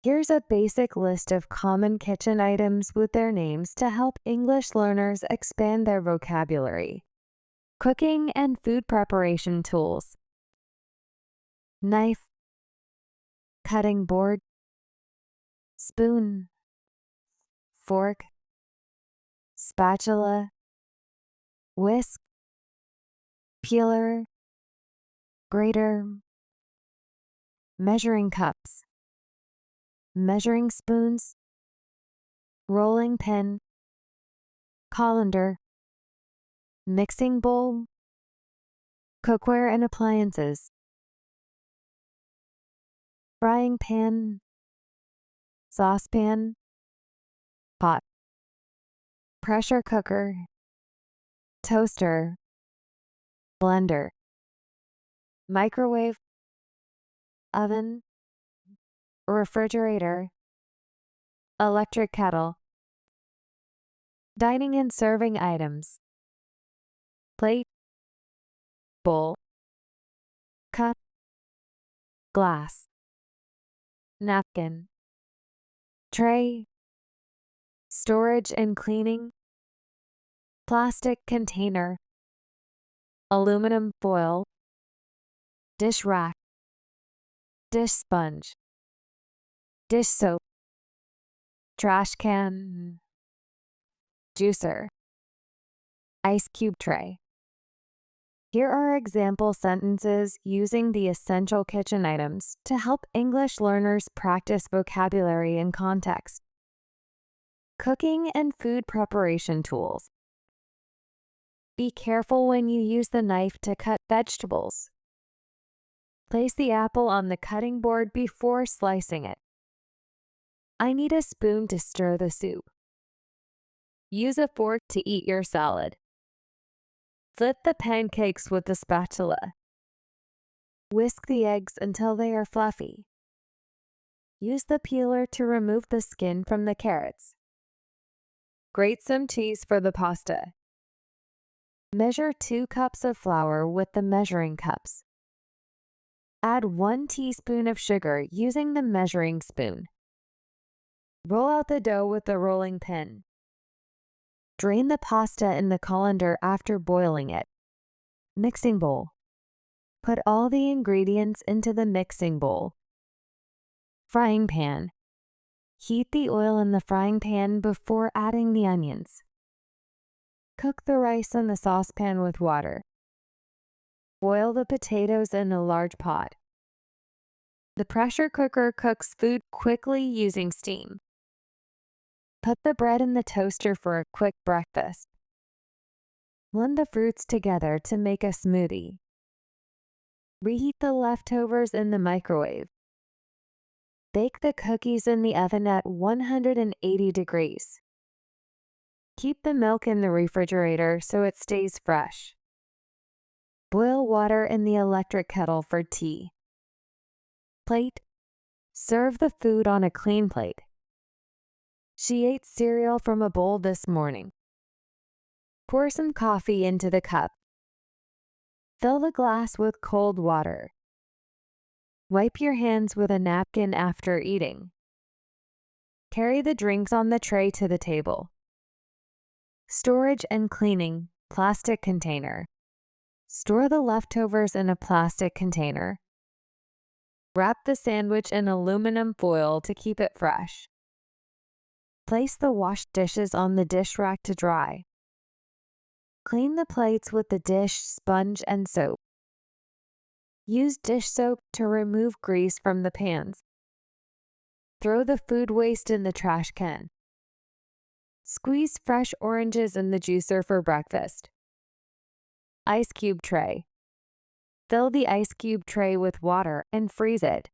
Here's a basic list of common kitchen items with their names to help English learners expand their vocabulary. Cooking and food preparation tools. Knife, cutting board, spoon, fork, spatula, whisk, peeler, grater, measuring cups, measuring spoons, rolling pin, colander, mixing bowl, cookware and appliances, frying pan, saucepan, pot, pressure cooker, toaster, blender, microwave, oven, refrigerator, electric kettle, dining and serving items, plate, bowl, cup, glass, napkin, tray, storage and cleaning, plastic container, aluminum foil, dish rack, dish sponge, dish soap, trash can, juicer, ice cube tray. Here are example sentences using the essential kitchen items to help English learners practice vocabulary and context. Cooking and food preparation tools. Be careful when you use the knife to cut vegetables. Place the apple on the cutting board before slicing it. I need a spoon to stir the soup. Use a fork to eat your salad. Flip the pancakes with the spatula. Whisk the eggs until they are fluffy. Use the peeler to remove the skin from the carrots. Grate some cheese for the pasta. Measure 2 cups of flour with the measuring cups. Add 1 teaspoon of sugar using the measuring spoon. Roll out the dough with the rolling pin. Drain the pasta in the colander after boiling it. Mixing bowl. Put all the ingredients into the mixing bowl. Frying pan. Heat the oil in the frying pan before adding the onions. Cook the rice in the saucepan with water. Boil the potatoes in a large pot. The pressure cooker cooks food quickly using steam. Put the bread in the toaster for a quick breakfast. Blend the fruits together to make a smoothie. Reheat the leftovers in the microwave. Bake the cookies in the oven at 180 degrees. Keep the milk in the refrigerator so it stays fresh. Boil water in the electric kettle for tea. Plate. Serve the food on a clean plate. She ate cereal from a bowl this morning. Pour some coffee into the cup. Fill the glass with cold water. Wipe your hands with a napkin after eating. Carry the drinks on the tray to the table. Storage and cleaning, plastic container. Store the leftovers in a plastic container. Wrap the sandwich in aluminum foil to keep it fresh. Place the washed dishes on the dish rack to dry. Clean the plates with the dish, sponge, and soap. Use dish soap to remove grease from the pans. Throw the food waste in the trash can. Squeeze fresh oranges in the juicer for breakfast. Ice cube tray. Fill the ice cube tray with water and freeze it.